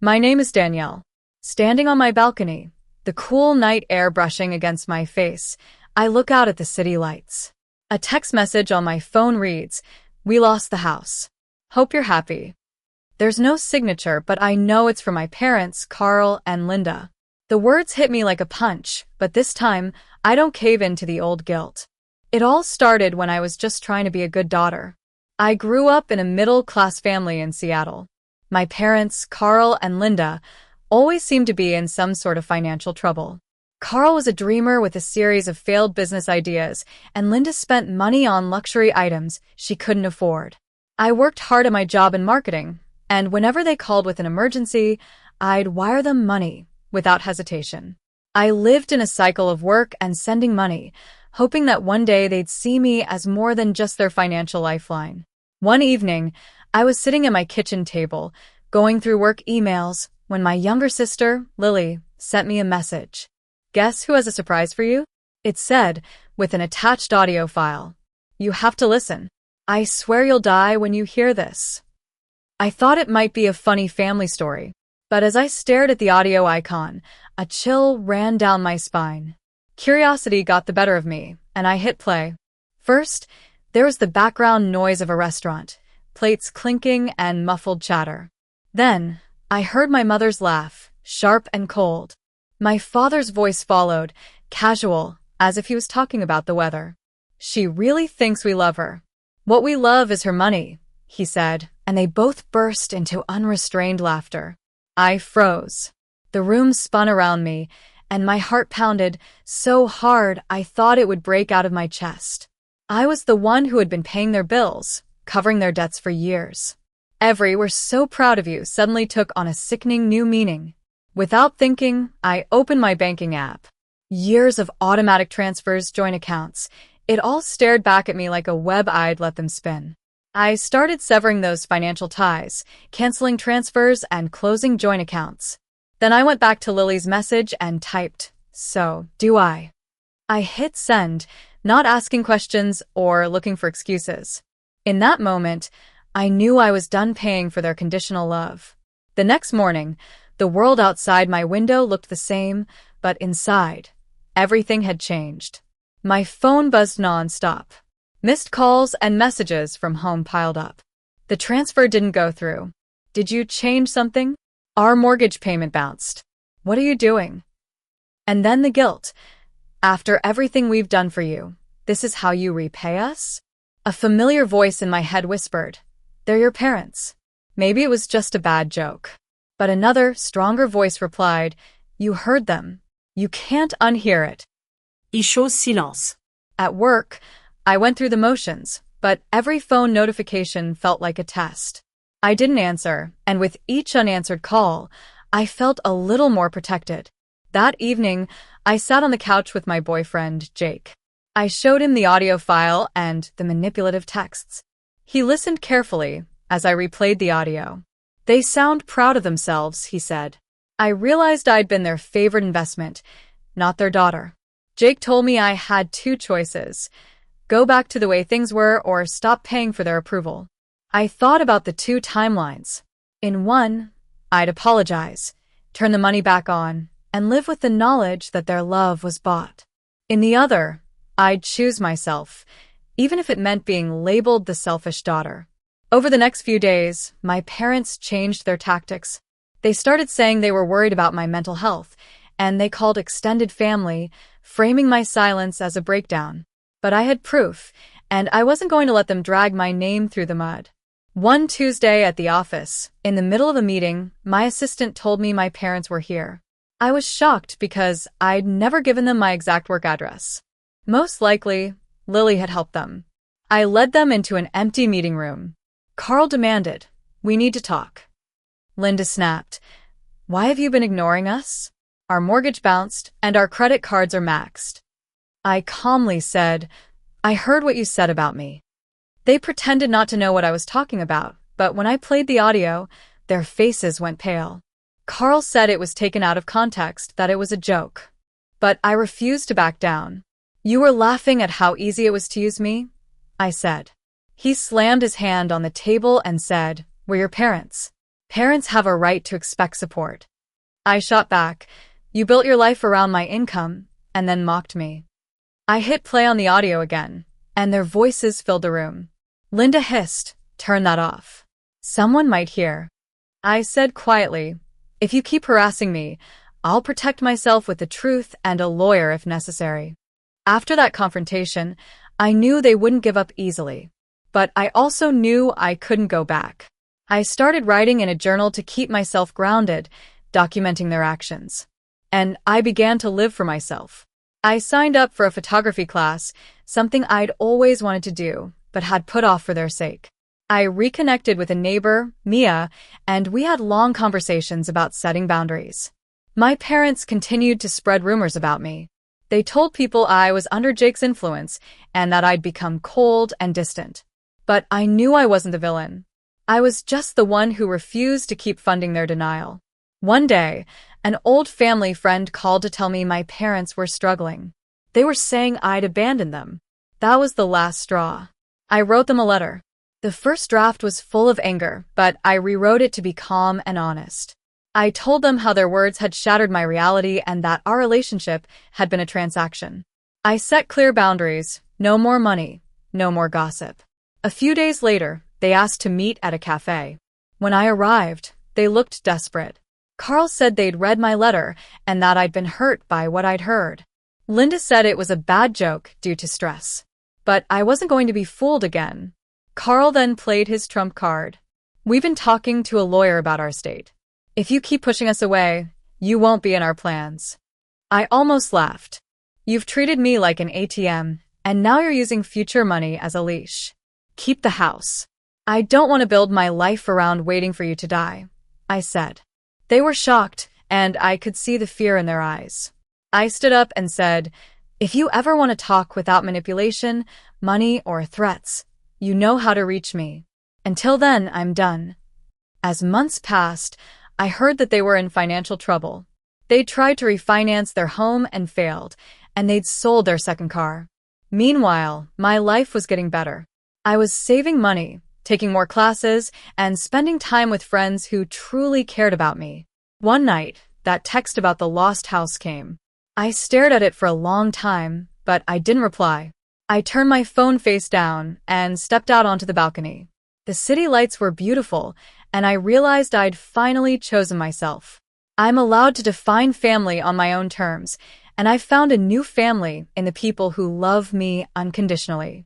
My name is Danielle. Standing on my balcony, the cool night air brushing against my face, I look out at the city lights. A text message on my phone reads, "We lost the house. Hope you're happy." There's no signature, but I know it's from my parents, Carl and Linda. The words hit me like a punch, but this time, I don't cave into the old guilt. It all started when I was just trying to be a good daughter. I grew up in a middle-class family in Seattle. My parents, Carl and Linda, always seemed to be in some sort of financial trouble. Carl was a dreamer with a series of failed business ideas, and Linda spent money on luxury items she couldn't afford. I worked hard at my job in marketing, and whenever they called with an emergency, I'd wire them money without hesitation. I lived in a cycle of work and sending money, hoping that one day they'd see me as more than just their financial lifeline. One evening, I was sitting at my kitchen table, going through work emails, when my younger sister, Lily, sent me a message. Guess who has a surprise for you? It said, with an attached audio file. You have to listen. I swear you'll die when you hear this. I thought it might be a funny family story, but as I stared at the audio icon, a chill ran down my spine. Curiosity got the better of me, and I hit play. First, there was the background noise of a restaurant, plates clinking and muffled chatter. Then, I heard my mother's laugh, sharp and cold. My father's voice followed, casual, as if he was talking about the weather. She really thinks we love her. What we love is her money, he said, and they both burst into unrestrained laughter. I froze. The room spun around me, and my heart pounded so hard I thought it would break out of my chest. I was the one who had been paying their bills, covering their debts for years. "We're so proud of you" suddenly took on a sickening new meaning. Without thinking, I opened my banking app. Years of automatic transfers, joint accounts. It all stared back at me like a web I'd let them spin. I started severing those financial ties, canceling transfers and closing joint accounts. Then I went back to Lily's message and typed, "So, do I?" I hit send, not asking questions or looking for excuses. In that moment, I knew I was done paying for their conditional love. The next morning, the world outside my window looked the same, but inside, everything had changed. My phone buzzed non-stop. Missed calls and messages from home piled up. The transfer didn't go through. Did you change something? Our mortgage payment bounced. What are you doing? And then the guilt. After everything we've done for you, this is how you repay us? A familiar voice in my head whispered, "They're your parents." Maybe it was just a bad joke. But another, stronger voice replied, "You heard them. You can't unhear it." Il chose silence. At work, I went through the motions, but every phone notification felt like a test. I didn't answer, and with each unanswered call, I felt a little more protected. That evening, I sat on the couch with my boyfriend, Jake. I showed him the audio file and the manipulative texts. He listened carefully as I replayed the audio. "They sound proud of themselves," he said. I realized I'd been their favorite investment, not their daughter. Jake told me I had two choices: go back to the way things were or stop paying for their approval. I thought about the two timelines. In one, I'd apologize, turn the money back on, and live with the knowledge that their love was bought. In the other, I'd choose myself, even if it meant being labeled the selfish daughter. Over the next few days, my parents changed their tactics. They started saying they were worried about my mental health, and they called extended family, framing my silence as a breakdown. But I had proof, and I wasn't going to let them drag my name through the mud. One Tuesday at the office, in the middle of a meeting, my assistant told me my parents were here. I was shocked because I'd never given them my exact work address. Most likely, Lily had helped them. I led them into an empty meeting room. Carl demanded, "We need to talk." Linda snapped, "Why have you been ignoring us? Our mortgage bounced, and our credit cards are maxed." I calmly said, "I heard what you said about me." They pretended not to know what I was talking about, but when I played the audio, their faces went pale. Carl said it was taken out of context, that it was a joke. But I refused to back down. "You were laughing at how easy it was to use me?" I said. He slammed his hand on the table and said, "We're your parents. Parents have a right to expect support. I shot back, "You built your life around my income," and then mocked me. I hit play on the audio again, and their voices filled the room. Linda hissed, "Turn that off. Someone might hear." I said quietly, "If you keep harassing me, I'll protect myself with the truth and a lawyer if necessary." After that confrontation, I knew they wouldn't give up easily. But I also knew I couldn't go back. I started writing in a journal to keep myself grounded, documenting their actions. And I began to live for myself. I signed up for a photography class, something I'd always wanted to do, but had put off for their sake. I reconnected with a neighbor, Mia, and we had long conversations about setting boundaries. My parents continued to spread rumors about me. They told people I was under Jake's influence and that I'd become cold and distant. But I knew I wasn't the villain. I was just the one who refused to keep funding their denial. One day, an old family friend called to tell me my parents were struggling. They were saying I'd abandoned them. That was the last straw. I wrote them a letter. The first draft was full of anger, but I rewrote it to be calm and honest. I told them how their words had shattered my reality and that our relationship had been a transaction. I set clear boundaries: no more money, no more gossip. A few days later, they asked to meet at a cafe. When I arrived, they looked desperate. Carl said they'd read my letter and that I'd been hurt by what I'd heard. Linda said it was a bad joke due to stress. But I wasn't going to be fooled again. Carl then played his trump card. "We've been talking to a lawyer about our state. If you keep pushing us away, you won't be in our plans." I almost laughed. "You've treated me like an ATM, and now you're using future money as a leash. Keep the house. I don't want to build my life around waiting for you to die," I said. They were shocked, and I could see the fear in their eyes. I stood up and said, "If you ever want to talk without manipulation, money, or threats, you know how to reach me. Until then, I'm done." As months passed, I heard that they were in financial trouble. They'd tried to refinance their home and failed, and they'd sold their second car. Meanwhile, my life was getting better. I was saving money, taking more classes, and spending time with friends who truly cared about me. One night, that text about the lost house came. I stared at it for a long time, but I didn't reply. I turned my phone face down and stepped out onto the balcony. The city lights were beautiful, and I realized I'd finally chosen myself. I'm allowed to define family on my own terms, and I've found a new family in the people who love me unconditionally.